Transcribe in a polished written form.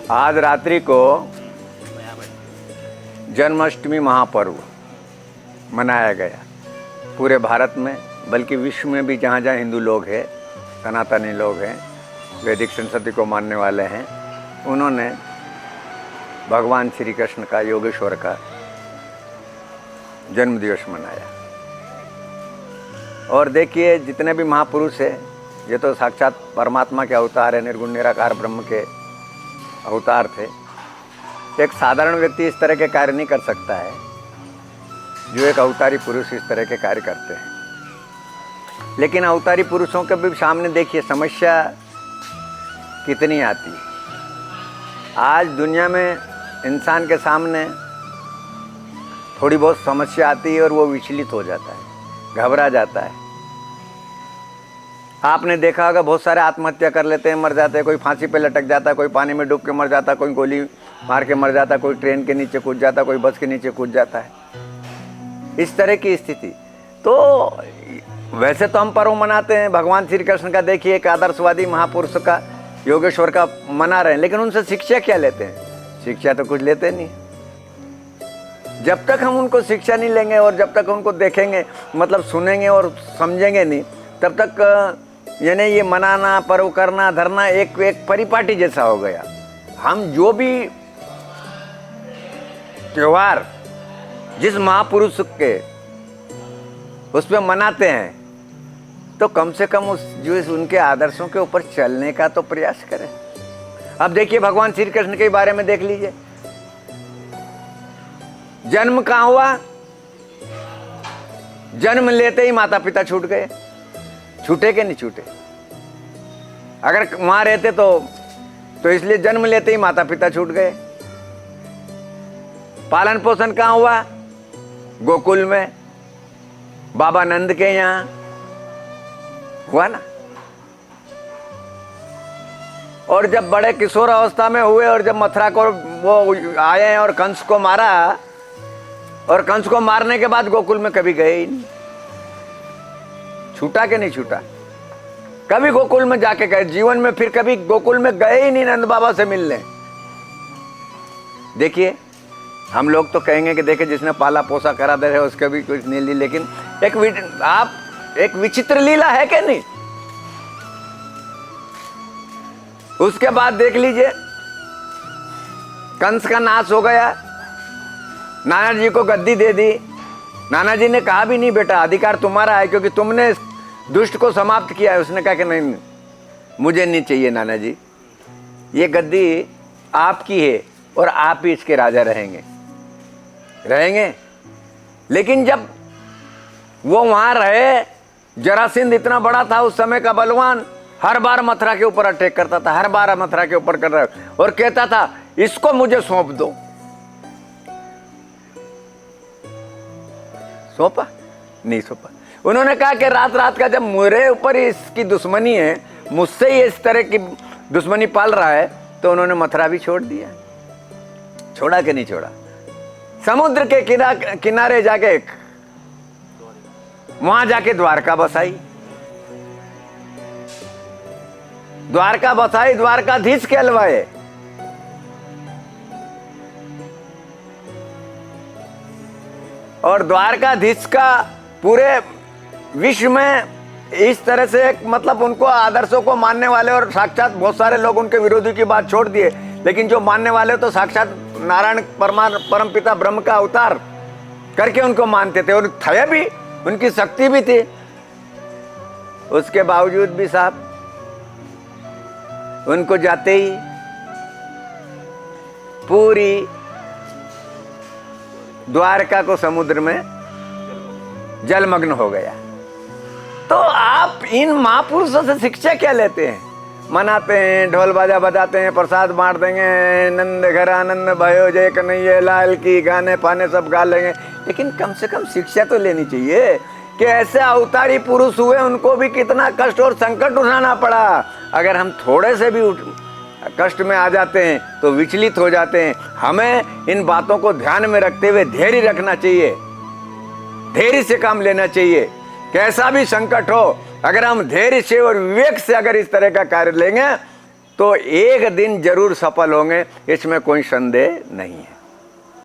आज रात्रि को जन्माष्टमी महापर्व मनाया गया पूरे भारत में, बल्कि विश्व में भी। जहाँ जहाँ हिंदू लोग हैं, सनातनी लोग हैं, वैदिक संस्कृति को मानने वाले हैं, उन्होंने भगवान श्री कृष्ण का, योगेश्वर का जन्म दिवस मनाया। और देखिए, जितने भी महापुरुष हैं, ये तो साक्षात परमात्मा के अवतार है, निर्गुण निराकार ब्रह्म के अवतार थे। एक साधारण व्यक्ति इस तरह के कार्य नहीं कर सकता है जो एक अवतारी पुरुष इस तरह के कार्य करते हैं। लेकिन अवतारी पुरुषों के भी सामने देखिए समस्या कितनी आती है। आज दुनिया में इंसान के सामने थोड़ी बहुत समस्या आती है और वो विचलित हो जाता है, घबरा जाता है। आपने देखा होगा, बहुत सारे आत्महत्या कर लेते हैं, मर जाते हैं। कोई फांसी पे लटक जाता है, कोई पानी में डूब के मर जाता है, कोई गोली मार के मर जाता है, कोई ट्रेन के नीचे कूद जाता है, कोई बस के नीचे कूद जाता है। इस तरह की स्थिति। तो वैसे तो हम पर्व मनाते हैं भगवान श्री कृष्ण का, देखिए एक आदर्शवादी महापुरुष का, योगेश्वर का मना रहे हैं, लेकिन उनसे शिक्षा क्या लेते हैं? शिक्षा तो कुछ लेते नहीं। जब तक हम उनको शिक्षा नहीं लेंगे और जब तक उनको देखेंगे, मतलब सुनेंगे और समझेंगे नहीं, तब तक यानी ये मनाना, पर्व करना, धरना एक परिपाटी जैसा हो गया। हम जो भी त्योहार जिस महापुरुष के उस पर मनाते हैं, तो कम से कम उनके आदर्शों के ऊपर चलने का तो प्रयास करें। अब देखिए, भगवान श्री कृष्ण के बारे में देख लीजिए। जन्म कहाँ हुआ? जन्म लेते ही माता पिता छूट गए। छूटे के नहीं छूटे? अगर वहां रहते तो इसलिए जन्म लेते ही माता पिता छूट गए। पालन पोषण कहाँ हुआ? गोकुल में, बाबा नंद के यहां हुआ ना। और जब बड़े किशोर अवस्था में हुए और जब मथुरा को वो आए और कंस को मारा, और कंस को मारने के बाद गोकुल में कभी गए ही नहीं। छूटा कि नहीं छूटा? कभी गोकुल में जाके गए? जीवन में फिर कभी गोकुल में गए ही नहीं नंद बाबा से मिलने। देखिए, हम लोग तो कहेंगे कि देखिए जिसने पाला पोसा करा दे रहे उसका भी कुछ नहीं ली, लेकिन एक विचित्र लीला है कि नहीं? उसके बाद देख लीजिए, कंस का नाश हो गया, नाना जी को गद्दी दे दी। नाना जी ने कहा भी नहीं बेटा अधिकार तुम्हारा है, क्योंकि तुमने दुष्ट को समाप्त किया है। उसने कहा कि नहीं, मुझे नहीं चाहिए नाना जी, ये गद्दी आपकी है और आप ही इसके राजा रहेंगे। लेकिन जब वो वहां रहे, जरासिंध इतना बड़ा था उस समय का बलवान, हर बार मथुरा के ऊपर अटैक करता था, हर बार मथुरा के ऊपर कर रहा है, और कहता था इसको मुझे सौंप दो। सौंपा? नहीं सौंपा। उन्होंने कहा कि रात रात का जब मेरे ऊपर इसकी दुश्मनी है, मुझसे ही इस तरह की दुश्मनी पाल रहा है, तो उन्होंने मथुरा भी छोड़ दिया। छोड़ा कि नहीं छोड़ा? समुद्र के किनारे जाके, वहां जाके द्वारका बसाई। द्वारकाधीश कहलवाए। और द्वारकाधीश का पूरे विश्व में इस तरह से मतलब उनको आदर्शों को मानने वाले, और साक्षात बहुत सारे लोग उनके विरोधी की बात छोड़ दिए, लेकिन जो मानने वाले तो साक्षात नारायण परमपिता ब्रह्म का अवतार करके उनको मानते थे, और थे भी, उनकी शक्ति भी थी। उसके बावजूद भी साहब उनको जाते ही पूरी द्वारका को समुद्र में जलमग्न हो गया। तो आप इन महापुरुषों से शिक्षा क्या लेते हैं? मनाते हैं, ढोल बाजा बजाते हैं, प्रसाद बांट देंगे, नंद घर आनंद भयो जय कन्हैया लाल की, गाने पाने सब गा लेंगे, लेकिन कम से कम शिक्षा तो लेनी चाहिए कि ऐसे अवतारी पुरुष हुए, उनको भी कितना कष्ट और संकट उठाना पड़ा। अगर हम थोड़े से भी कष्ट में आ जाते हैं तो विचलित हो जाते हैं। हमें इन बातों को ध्यान में रखते हुए धैर्य रखना चाहिए, धैर्य से काम लेना चाहिए। कैसा भी संकट हो, अगर हम धैर्य से और विवेक से अगर इस तरह का कार्य लेंगे तो एक दिन जरूर सफल होंगे, इसमें कोई संदेह नहीं है।